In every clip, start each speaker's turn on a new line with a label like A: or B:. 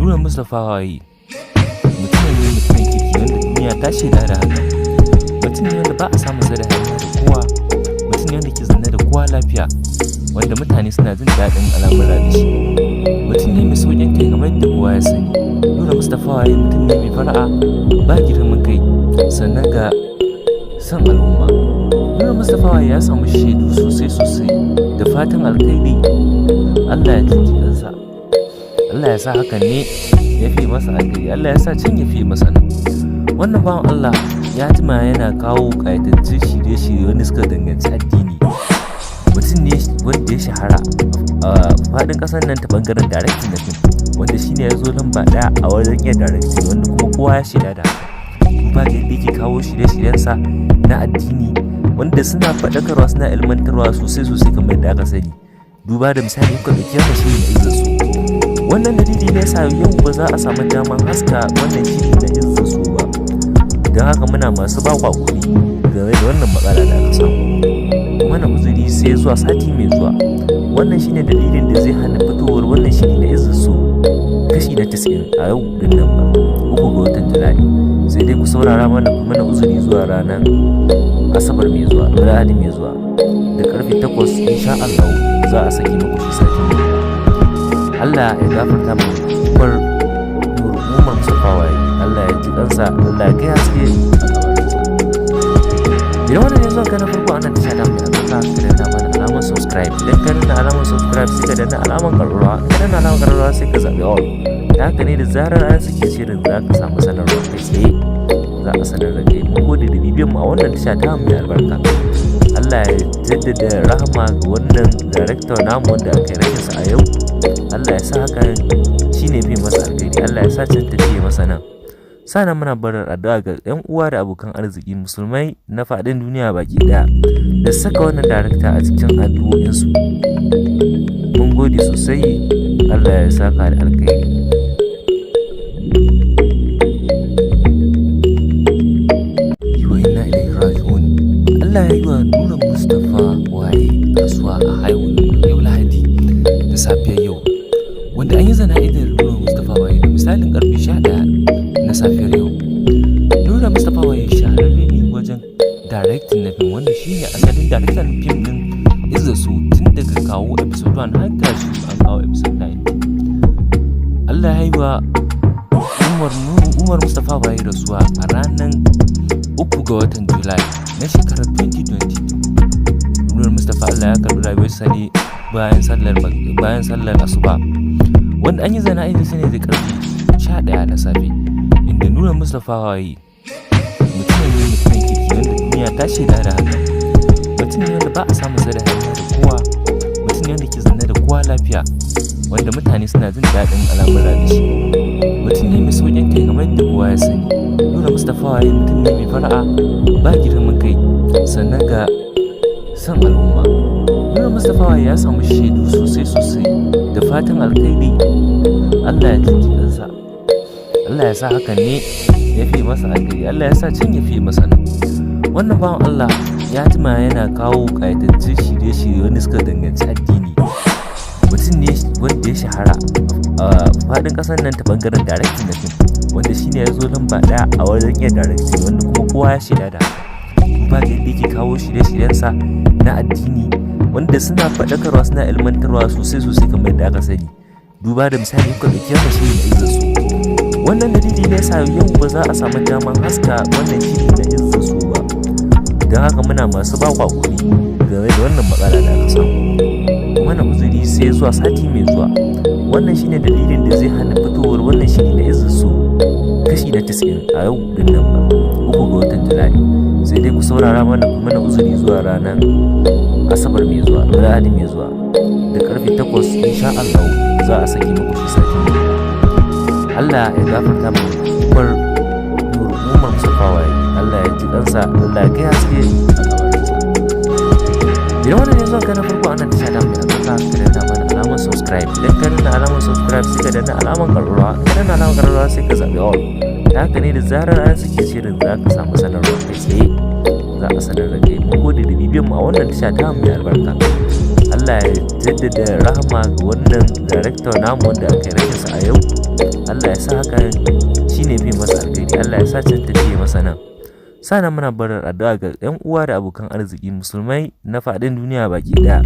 A: Nura Mustapha Waye mutum ne mutumin kirki wanda duniya ta shaida da haka. Mutum ne wanda ba a samun sa da hanya da kowa. Mutum ne wanda ke zanne da kowa lafiya, wanda mutane suna jin daɗin al'amura da shi. Mutum ne mai sauƙin kai kamar yadda kowa ya sani. Nura Mustapha Waye mutum ne mai fara'a, ba girman kai, sannan ga son al'umma. Nura Mustapha Waye ya samu shaidu sosai da fatan alkhairi. Allah ya jinji kansa. Allah ya sa hakan ne ya fi masa alkhairi. Allah ya sa can ya fi masa nan. Wannan bawan Allah ya jima yana kawo ƙayatattun shirye-shirye wanda suka danganci addini. Mutum ne wanda ya shahara a faɗin ƙasar nan ta ɓangaren directing na fim, wanda shi ne ya zo lamba ɗaya a wajen iya directing, wanda kuma kowa ya shaida da haka. Duba ga yadda yake kawo shirye-shiryensa na addini wanda suna faɗakarwa, suna ilmantarwa sosai kamar yadda aka sani. Duba da misali kuka ɗauki wannan shiri na Izzasu. Wannan dalili ne yasa yau ba za a samu daman haska wannan shiri na Izzasu ba. Don haka muna masu ba ku hakuri game da wannan matsala da aka samu. Mana uzuri sai zuwa sati mai zuwa. Wannan shine dalilin da zai hana fitowar wannan shiri na Izzasu kashi na 90 a yau din nan ba, 3 ga watan Julai. Sai dai ku saurara mana uzuri zuwa ranar Asabar mai zuwa, Lahadi mai zuwa da karfe 8 insha Allah za a saki muku shi sati mai zuwa. Allah ya gafarta mu bar Nura Mustapha Waye. Allah ya ji kansa, Allah ya kai haske a kabarinsa. Idan wannan ne zuwa kana farko anan tasha ta mai albarka, ka danna mana alamar subscribe. Idan ka danna alamar subscribe sai ka danna alamar ƙararrawa. Ka danna alamar ƙararrawa sai ka zaɓi all. Ta haka ne da zarar an sake shirin za ka samu sanarwa kai tsaye. Za a sanar da kai. Mun gode da bibiyan mu a wannan tasha ta mai albarka. Allah ya jaddada rahama ga wannan director namu wanda aka yi rashinsa a yau. Allah ya sa hakan shine bi masa alkhairi. Allah ya sa can tafiye masa nan. Sannan muna barar addu'a ga 'yan uwa da abokan arziki musulmai na faɗin duniya baki ɗaya da saka wannan director a cikin addu'o'insu. Mun gode sosai. Allah ya saka da alkhairi. Allah ya yi wa Nura Mustapha Waye rasuwa a haihuwar yau Lahadi da safiyar yau, wanda an yi zana'idar Nura Mustapha Waye da misalin karfe 11 na safiyar yau. Nura Mustapha Waye shahararre ne wajen directing na fim, wanda shi ne asalin director na fim din Izzasu tun daga kawo episode 1 har gashi an kawo episode 9. Allah ya yi wa Umar Mustapha Waye rasuwa a ranar 3 ga watan Julai na shekarar 2020. Nura Mustapha Allah ya karɓi rayuwarsa ne bayan sallar asuba, wanda an yi zana'idar sa ne da karfe 11 na safe, inda Nura Mustapha Waye mutum ne mutumin kirki wanda duniya ta shaida da haka. Mutum ne wanda ba a samun sa da hanya da kowa. Mutum ne wanda ke zanne da kowa lafiya, wanda mutane suna jin daɗin al'amura da shi. Mutum ne mai sauƙin kai kamar yadda kowa ya sani. Nura Mustapha Waye mutum ne mai fara'a, ba girman kai, sannan ga son al'umma. Nura Mustapha Waye ya samu shaidu sosai da fatan alkhairi. Allah ya jinji kansa. Allah ya sa hakan ne ya fi masa alkhairi. Allah ya sa can ya fi masa nan. Wannan bawan Allah ya jima yana kawo ƙayatattun shirye-shirye wanda suka danganci addini. Mutum ne wanda ya shahara a faɗin ƙasar nan ta ɓangaren directing na fim, wanda shi ne ya zo lamba ɗaya a wajen iya directing, wanda kuma kowa ya shaida da haka. Duba ga yadda yake kawo shirye-shiryensa na addini wanda suna faɗakarwa, suna ilmantarwa sosai kamar yadda aka sani. Duba da misali kuka ɗauki wannan shiri na Izzasu. Wannan dalili ne yasa yau ba za a samu daman haska wannan shiri na Izzasu ba. Don haka muna masu ba ku hakuri game da wannan matsala da aka samu. Mana uzuri sai zuwa sati mai zuwa. Wannan shine dalilin da zai hana fitowar wannan shiri na Izzasu kashi na 90 a yau din nan ba, 3 ga watan Julai. Sai dai ku saurara mana uzuri zuwa ranar Asabar mai zuwa, Lahadi mai zuwa da karfe 8 insha Allah za a saki muku shi sati mai zuwa. Allah ya gafarta mu bar Nura Mustapha Waye. Allah ya ji kansa, Allah ya kai haske a kabarinsa. Idan wannan ne zuwa kana farko anan tasha ta mai albarka, ka danna mana alamar subscribe. Idan ka danna alamar subscribe sai ka danna alamar ƙararrawa. Ka danna alamar ƙararrawa sai ka zaɓi all. Ta haka ne da zarar an sake shirin za ka samu sanarwa kai tsaye. Za a sanar da kai. Mun gode da bibiyan mu a wannan tasha ta mai albarka. Allah ya jaddada rahama ga wannan director namu wanda aka yi rashinsa a yau. Allah ya sa haka shine fi masa alkhairi. Allah ya sa can tafiye masa nan. Sannan muna barar addu'a ga 'yan uwa da abokan arziki musulmai na faɗin duniya baki ɗaya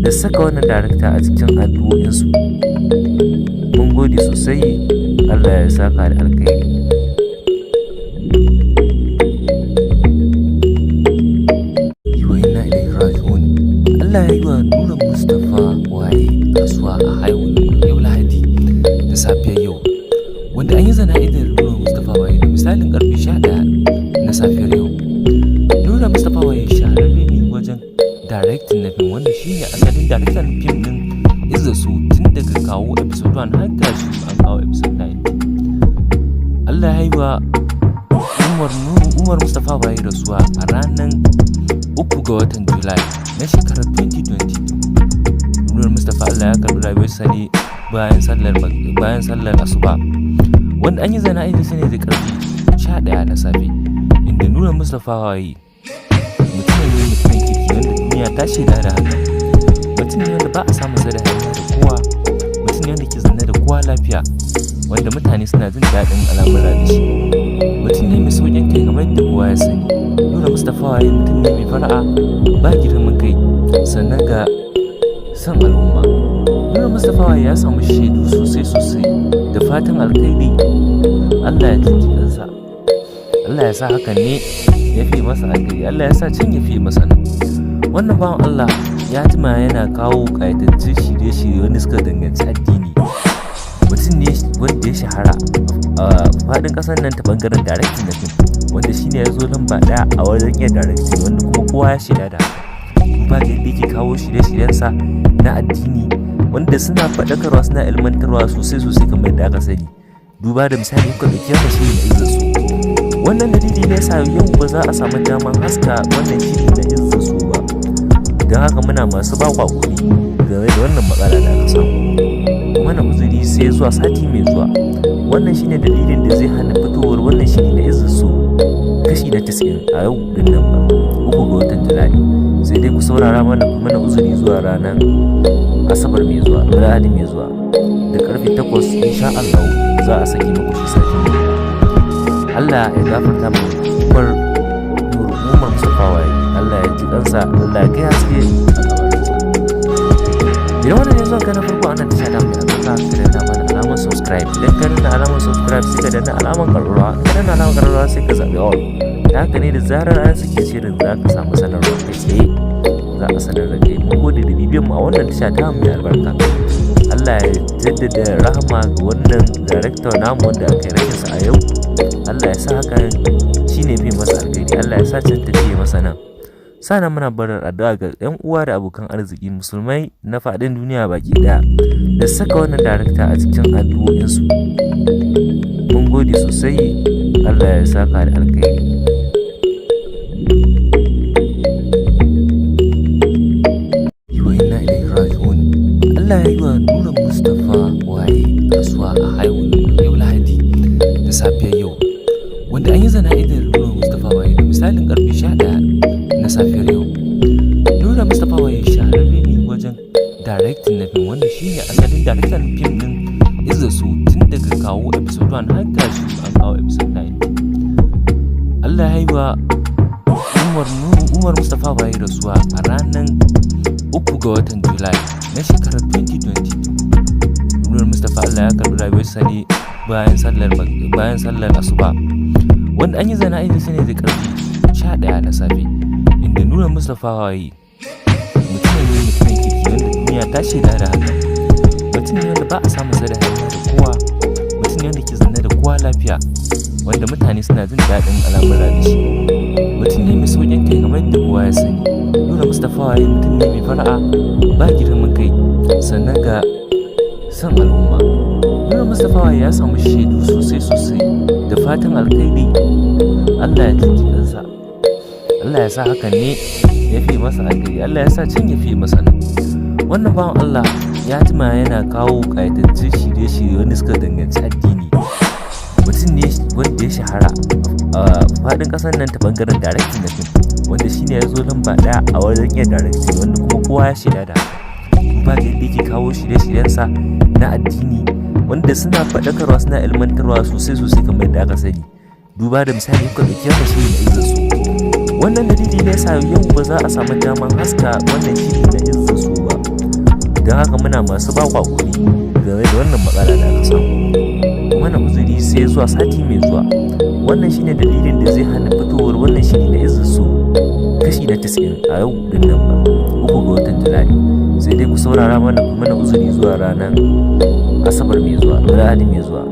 A: da saka wannan darakta a cikin addu'o'insu. Mun gode sosai. Allah ya saka da alkhairi. Allah ya yi wa Nura Mustapha waye rasuwa a haihuwar yau Lahadi da safiyar yau, wanda an yi zana'idar Nura Mustapha waye da misalin karfe 11 na safiyar yau. Nura Mustapha waye shahararre ne wajen directing na fim, wanda shi ne asalin director fim din Izza Su tun daga kawo episode 1 har tashi an kawo episode 9. Allah ya yi wa Umar Mustapha waye rasuwa a ranar 3 ga watan Julai na shekarar 2022. Nura Mustapha Allah ya karɓi rayuwarsa ne bayan sallar asuba, wanda an yi zana'idar sa ne da karfe 11 na safe, inda Nura Mustapha waye mutumin kirki wanda duniya ta shaida da haka. Mutum ne wanda ba a samun sa da hanya da kowa, mutum ne wanda ke zanne da kowa lafiya, wanda mutane suna jin daɗin al'amura da shi. Mutum ne mai sauƙin kai kamar yadda kowa ya sani. Nura Mustapha waye mutum ne mai fara'a, ba girman kai, sannan ga son al'umma. Nura Mustapha waye ya samu shaidu sosai da fatan alkhairi. Allah ya jinji kansa. Allah ya sa hakan ne ya fi masa alkhairi. Allah ya sa can ya fi masa nan. Wannan bawan Allah ya jima yana kawo ƙayatattun shirye-shirye wanda suka danganci addini. Mutum ne wanda ya shahara a faɗin ƙasar nan ta ɓangaren directing na fim, wanda shi ne ya zo lamba ɗaya a wajen iya directing, wanda kuma kowa ya shaida da haka. Duba ga yadda yake kawo shirye-shiryensa na addini wanda suna faɗakarwa, suna ilmantarwa sosai kamar yadda aka sani. Duba da misali kuka ɗauki haka shi ne Izza Su. Wannan dalili ne yasa yau ba za a samu daman haska wannan shiri na Izza Su ba, don haka muna masu ba hakuri game da wannan matsala da aka samu. Mana uzuri sai zuwa sati mai zuwa. Wannan shine dalilin da zai hana fitowar wannan shiri na Izza Su kashi na 90 a yau din nan ba, 3 ga watan Julai. Sai dai ku saurara mana uzuri zuwa ranar Asabar mai zuwa, Lahadi mai zuwa da karfe 8 insha Allah za a saki muku shi sati. Allah ya gafarta mu Umar Mustapha waye. Allah ya ji kansa, Allah ya kai haske a kabarinsa. Idan wannan yanzu ka na farko ana tasha ta mai albarka, ka danna mana alamar subscribe. Idan ka danna alamar subscribe sai ka danna alamar ƙararrawa. Ka danna alamar ƙararrawa sai ka zaɓi all. Ta haka ne da zarar an sake shirin za ka samu sanarwa kai tsaye, za a sanar da kai. Mun gode da bibiyan mu a wannan tasha ta mai albarka. Allah ya jaddada rahama ga wannan director namu wanda aka yi rashin sa a yau. Allah ya sa haka shine fi masa alkhairi. Allah ya sa can tafiye masa nan. Sannan muna barar addu'a ga 'yan uwa da abokan arziki musulmai na faɗin duniya baki ɗaya da saka wannan darakta a cikin addu'o'insu. Mun gode sosai. Allah ya saka da alkhairi. Allah ya yi wa Nura Mustapha waye rasuwa a haihuwar yau Lahadi da safiyar yau, wanda an yi zana'idar Nura Mustapha waye da misalin karfe 11 na safiyar yau. Nura Mustapha waye shahararre ne wajen directing na fim, wanda shi ne asalin director fim din Izza Su tun daga kawo episode 1 har tashi an kawo episode 9. Allah ya yi wa Umar Mustapha waye rasuwa a ranar 3 ga watan Julai na shekarar 2022. Nura Mustapha Allah ya karɓi rayuwarsa ne bayan sallar asuba, wanda an yi zana'idar sa ne da karfe 11 na safe, inda Nura Mustapha waye mutumin kirki wanda duniya ta shaida da haka. Mutum ne wanda ba a samun sa da hanya da kowa, mutum ne wanda ke zanne da kowa lafiya, wanda mutane suna jin daɗin al'amura da shi. Mutum ne mai sauƙin kai kamar yadda kowa ya sani. Nura Mustapha waye mutum ne mai fara'a, ba girman kai, sannan ga son al'umma. Nura Mustapha waye ya samu shaidu sosai da fatan alkhairi. Allah ya jinji kansa. Allah ya sa hakan ne ya fi masa alkhairi. Allah ya sa can ya fi masa nan. Wannan bawan Allah ya jima yana kawo ƙayatattun shirye-shirye wanda suka danganci addini. Mutum ne wanda ya shahara a faɗin ƙasar nan ta ɓangaren directing na fim, wanda shi ne ya zo lamba ɗaya a wajen iya directing, wanda kuma kowa ya shaida da haka. Duba ga yadda yake kawo shirye-shiryensa na addini wanda suna faɗakarwa suna ilmantarwa sosai kamar yadda aka sani. Duba da misali kuka ɗauki wannan shiri na Izzasu. Wannan dalili ne yasa yau ba za a samu daman haska wannan shiri na Izzasu ba. Don haka muna masu ba ku hakuri game da wannan matsala da aka samu. Mana uzuri sai zuwa sati mai zuwa. Wannan shine dalilin da zai hana fitowar wannan shiri na Izzasu kashi na 90 a yau din nan ba. 3 ga watan Julai. Sai dai ku saurara mana uzuri zuwa ranar Asabar mai zuwa, Lahadi mai zuwa.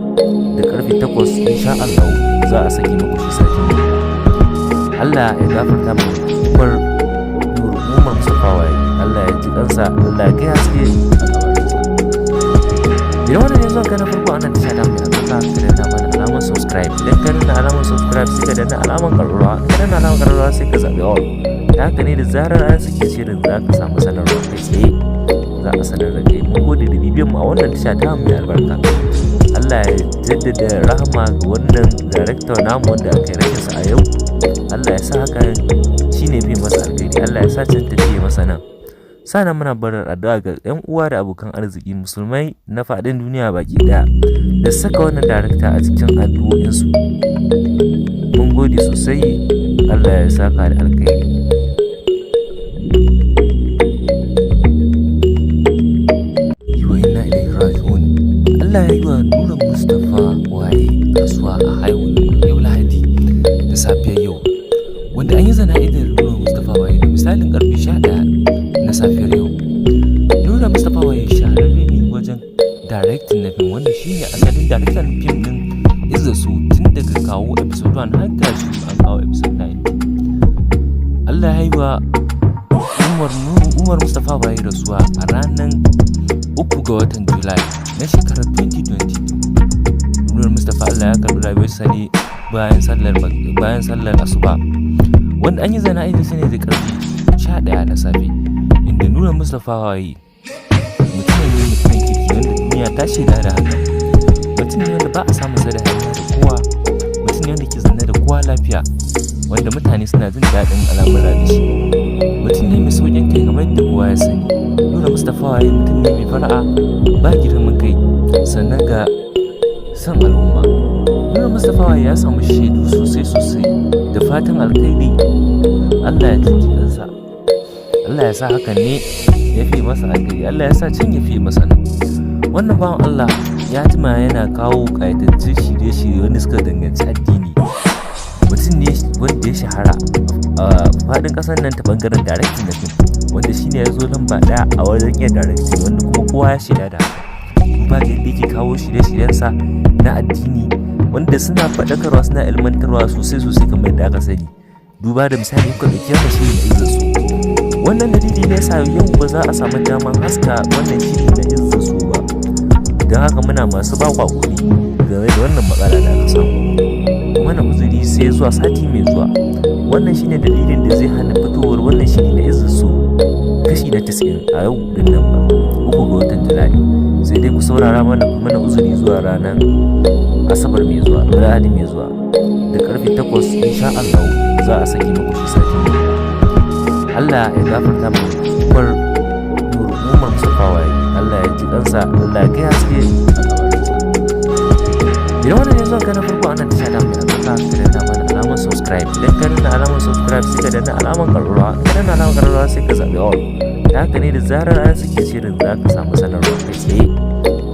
A: Da karfe 8 insha Allah za a saki muku shi sati. Allah ya gafarta mu kwar Nuru Umar Mustapha Waye. Allah ya ji kansa, Allah ya kai haske a kabarinsa. Idan wannan ne zuwa kana farko anan tasha da mu ka danna mana alamar subscribe. Idan ka danna alamar subscribe sai ka danna alamar ƙararrawa. Ka danna alamar ƙararrawa sai ka zaɓi all. Da haka ne da zarar an sake shirin za ka samu sanarwa kai tsaye. Za a sanar da kai. Mun gode da bibiyan mu a wannan tasha ta mu mai albarka. Allah ya jaddada rahama ga wannan director namu wanda aka yi rashinsa a yau. Allah ya sa haka shine fi masa alkhairi. Allah ya sa can tafiye masa nan. Sana muna barar addu'a ga 'yan uwa da abokan arziki musulmai na faɗin duniya baki ɗaya da saka wannan director a cikin addu'o'insu. Mun gode sosai. Allah ya saka da alkhairi. Allah ya yi wa Nura Mustapha Waye rasuwa a haihuwar yau Lahadi da safiyar yau, wanda an yi zana'idar Nura Mustapha Waye da misalin karfe 11 na safiyar yau. Nura Mustapha Waye shahararre ne wajen directing na fim, wanda shi ne asalin director fim din Izzasu tun daga kawo episode 1 har gashi an kawo episode 9. Allah ya yi wa Umar Mustapha Waye rasuwa a ranar 3 ga watan Julai na shekarar 2022. Nura Mustapha Allah ya karɓi rayuwarsa ne bayan sallar asuba, wanda an yi zana'idar sa ne da karfe 11 na safe, inda Nura Mustapha Waye mutumin kirki wanda duniya ta shaida da haka. Mutum ne wanda ba a samun sa da hanya da kowa, mutum ne wanda ke zanne da kowa lafiya, wanda mutane suna jin daɗin al'amura da shi. Mutum ne mai sauƙin kai kamar yadda kowa ya sani. Nura Mustapha Waye mutum ne mai fara'a, ba girman kai, sannan ga san al'umma. Nura Mustapha Waye ya samu shaidu sosai da fatan alkhairi. Allah ya jinji kansa. Allah ya sa hakan ne ya fi masa alkhairi. Allah ya sa can ya fi masa nan. Wannan bawan Allah ya jima yana kawo ƙayatattun shirye-shirye wanda suka danganci addini. Mutum ne wanda ya shahara a faɗin ƙasar nan ta ɓangaren directing da fim, wanda shine ya zo lamba 1 a wajen iya directing, wanda kuma kowa ya shaida da haka. Ba da yadda yake kawo shirye-shiryensa na addini wanda suna faɗakarwa suna ilmantarwa sosai kamar yadda aka sani. Duba da misali kuka ɗauki wannan shiri na Izzasu. Wannan dalili ne yasa yau ba za a samu daman haska wannan shiri na Izzasu ba. Don haka muna masu ba ku hakuri game da wannan matsala da aka samu. Mana uzuri sai zuwa sati mai zuwa. Wannan shine dalilin da zai hana fitowar wannan shiri na Izzasu kashi na 90 a yau din nan ba. 3 ga watan Julai. Sai dai ku saurara mana uzuri zuwa ranar Asabar mai zuwa, Lahadi mai zuwa. Da karfe 8 insha Allah za a saki muku shi sati. Allah ya gafarta mu kwar Nuru Umar Mustapha Waye. Allah ya ji kansa, Allah ya kai haske a kabarinsa. Idan wannan ne zuwa kana farko anan tasha da mu ka danna mana alamar subscribe. Idan ka danna alamar subscribe sai ka danna alamar ƙararrawa. Ka danna alamar ƙararrawa sai ka zaɓi all. Da haka ne da zarar an sake shirin za ka samu sanarwa kai tsaye.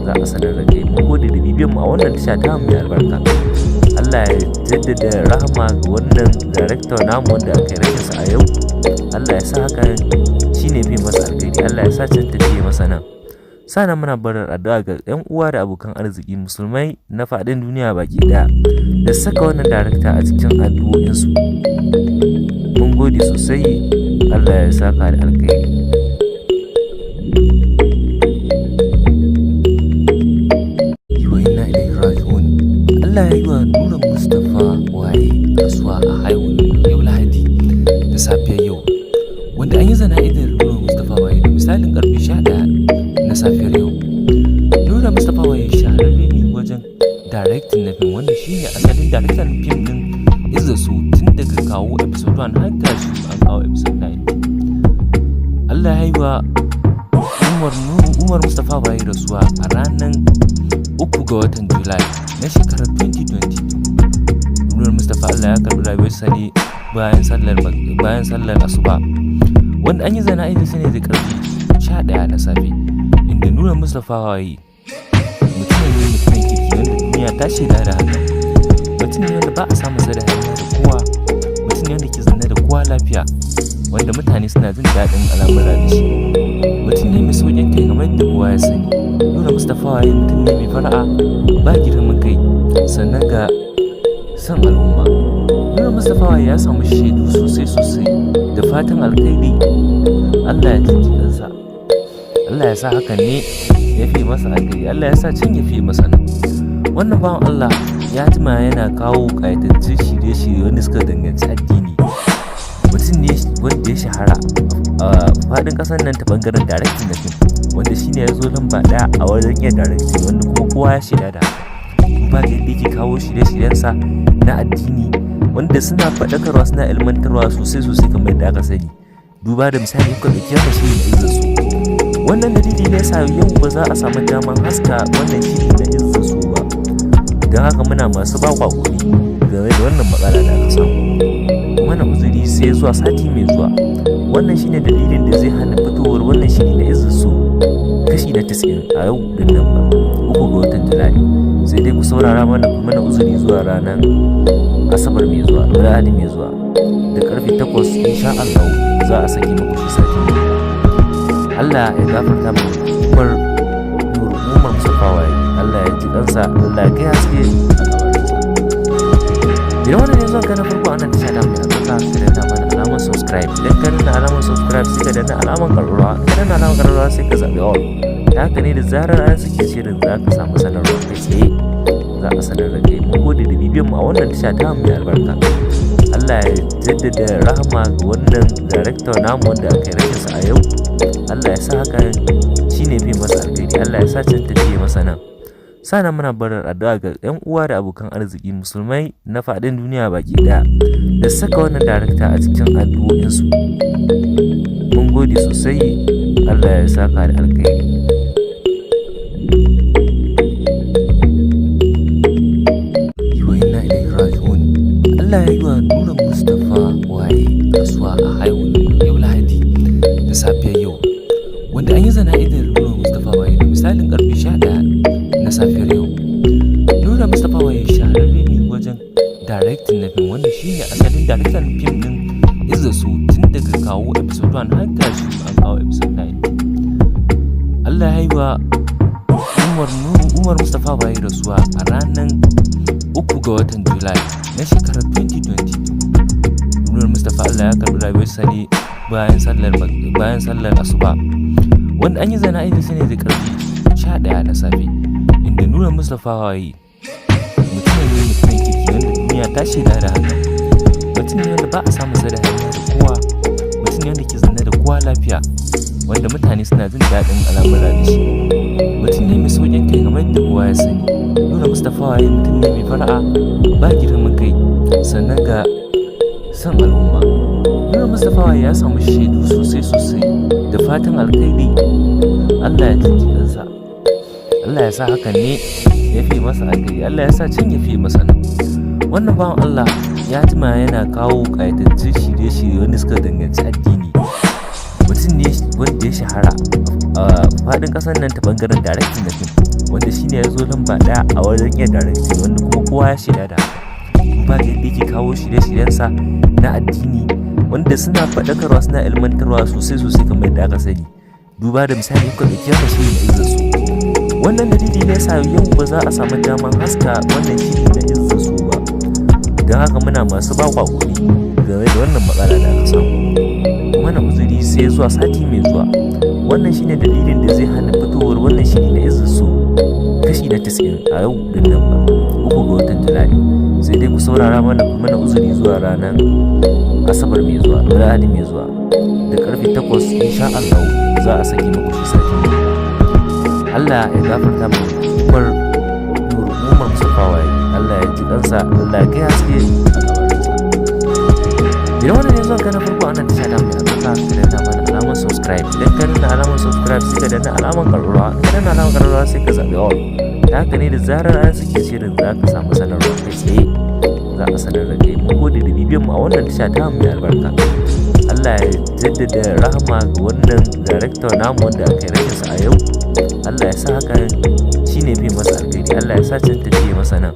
A: Za a sanar da kai. Mun gode da bibiyan mu a wannan tasha ta mu mai albarka. Allah ya jaddada rahama ga wannan director namu wanda aka yi rashinsa a yau. Allah ya sa haka shine fi masa alkhairi. Allah ya sa can tafiye masa nan. Sana muna barar addu'a ga 'yan uwa da abokan arziki musulmai na faɗin duniya baki ɗaya da saka wannan director a cikin addu'o'insu. Mun gode sosai. Allah ya saka da alkhairi. Allah ya yi wa Nura Mustapha Waye rasuwa a haihuwar yau Lahadi da safiyar yau, wanda an yi zana'idar Nura Mustapha Waye da misalin karfe 11 na safiyar yau. Nura Mustapha Waye shahararre ne wajen directing na fim, wanda shi ne asalin director fim din Izzasu tun daga kawo episode 1 har gashi an kawo episode 9. Allah ya yi wa Umar Mustapha Waye rasuwa a ranar 3 ga watan Julai na shekarar 2022. Nura Mustapha Allah ya karɓi rayuwarsa ne bayan sallar asuba, wanda an yi zana'izar sa ne da ƙarfe 11 na safe, inda Nura Mustapha waye mutumin kirki wanda duniya ta shaida da haka. Mutum ne wanda ba a samun sa da hanya da kowa, mutum ne wanda ke zanne da kowa lafiya, wanda mutane suna jin daɗin al'amura da shi. Mutum ne mai sauƙin kai kamar yadda kowa ya sani. Nura Mustapha waye mutum ne mai fara'a, ba girman kai, sannan ga son al'umma. Nura Mustapha waye ya samu shaidu sosai da fatan alkhairi. Allah ya jinji kansa, Allah ya sa hakan ne ya fi masa alkhairi, Allah ya sa can ya fi masa nan. Wannan bawan Allah ya jima yana kawo ƙayatattun shirye-shirye wanda suka danganci addini. Mutum ne wanda ya shahara a faɗin ƙasar nan ta ɓangaren directing na fim, wanda shi ne ya zo lamba ɗaya a wajen iya directing, wanda kuma kowa ya shaida da haka. Duba da yadda yake kawo shirye-shiryensa na addini wanda suna faɗakarwa, suna ilmantarwa sosai kamar yadda aka sani. Duba da misali kuka ɗauki haka shiri na Izzasu. Wannan dalili ne yasa yau ba za a samu daman haska wannan shiri na Izzasu ba, don haka muna masu ba ku hakuri game da wannan matsala da aka samu. Mana uzuri sai zuwa sati mai zuwa. Wannan shine dalilin da zai hana fitowar wannan shiri na Izzasu kashi na 90 a yau din nan ba, 3 ga watan Julai. Sai dai ku saurara mana uzuri zuwa ranar Asabar mai zuwa, Lahadi mai zuwa da karfe 8 insha Allah za a saki muku shi sati. Allah ya gafarta mu Umar Mustapha waye, Allah ya ji kansa, Allah ya kai haske a kabarinsa. Idan wannan ne zuwa kana farko anan tasha ta mai albarka, ka danna mana alamar subscribe. Idan ka danna alamar subscribe sai ka danna alamar ƙararrawa, ka danna alamar ƙararrawa sai ka zaɓi all. Ta haka ne da zarar an sake shirin za ka samu sanarwa kai tsaye, za a sanar da kai. Mun gode da bibiyan mu a wannan tasha ta mai albarka. Allah ya jaddada rahama ga wannan director namu wanda aka yi rashinsa a yau. Allah ya sa hakan shine fi masa alkhairi, Allah ya sa can tafiye masa nan. Sana muna barar addu'a ga 'yan uwa da abokan arziki musulmai na faɗin duniya baki ɗaya da saka wannan director a cikin addu'o'insu. Mun gode sosai, Allah ya saka da alkhairi. Allah ya yi wa Nura Mustapha waye rasuwa a haihuwar yau Lahadi da safiyar yau, wanda an yi zana'idar Nura Mustapha waye da misalin karfe 11 na safiyar yau. Nura Mustapha waye shahararre ne wajen directing na fim, wanda shi ne asalin director na fim din Izzasu tun daga kawo episode 1 har gashi an kawo episode 9. Allah ya yi wa Umar Mustapha waye rasuwa a ranar 3 ga watan Julai na shekarar 2022. Nura Mustapha Allah ya karɓi rayuwarsa ne bayan sallar asuba, wanda an yi zana'izar sa ne da ƙarfe 11 na safe, inda Nura Mustapha waye mutumin kirki wanda duniya ta shaida da haka. Mutum ne wanda ba a samun sa da hanya da kowa, mutum ne wanda ke zanne da kowa lafiya, wanda mutane suna jin daɗin al'amura da shi. Mutum ne mai sauƙin kai kamar yadda kowa ya sani. Nura Mustapha waye mutum ne mai fara'a, ba girman kai, sannan ga son al'umma. Nura Mustapha waye ya samu shaidu sosai da fatan alkhairi. Allah ya jinji kansa, Allah ya sa hakan ne ya fi masa alkhairi, Allah ya sa can ya fi masa nan. Wannan bawan Allah ya jima yana kawo ƙayatattun shirye-shirye wanda suka danganci addini. Mutum ne wanda ya shahara a faɗin ƙasar nan ta ɓangaren directing na fim, wanda shi ne ya zo lamba ɗaya a wajen iya directing, wanda kuma kowa ya shaida da haka. Duba da yadda yake kawo shirye-shiryensa na addini wanda suna faɗakarwa, suna ilmantarwa sosai kamar yadda aka sani. Duba da misali kuka ɗauki haka shiri na Izzasu. Wannan dalili ne yasa yau ba za a samu daman haska wannan shiri na Izzasu ba, don haka muna masu ba ku hakuri game da wannan matsala da aka samu. Mana uzuri sai zuwa sati mai zuwa. Wannan shine dalilin da zai hana fitowar wannan shiri na Izzasu kashi na 90 a yau din nan ba, 3 ga watan Julai. Sai dai ku saurara mana uzuri zuwa ranar Asabar mai zuwa, Lahadi mai zuwa da karfe 8 insha Allah za a saki muku shi sati. Allah ya gafarta mu Umar Mustapha waye, Allah ya ji kansa, Allah ya kai haske a kabarinsa. Idan wannan ne zuwa kana farko anan tasha ta mai albarka, ka danna mana alamar subscribe. Idan ka danna alamar subscribe sai ka danna alamar ƙararrawa, ka danna alamar ƙararrawa sai ka zaɓi all. Da haka ne da zarar an sake shirin za ka samu sanarwa kai tsaye, za a sanar da kai. Mun gode da bibiyan mu a wannan tasha ta mai albarka. Allah ya jaddada rahama ga wannan director namu wanda aka yi rashinsa a yau. Allah ya sa hakan shine fi masa alkhairi. Allah ya sa can tafiye masa nan.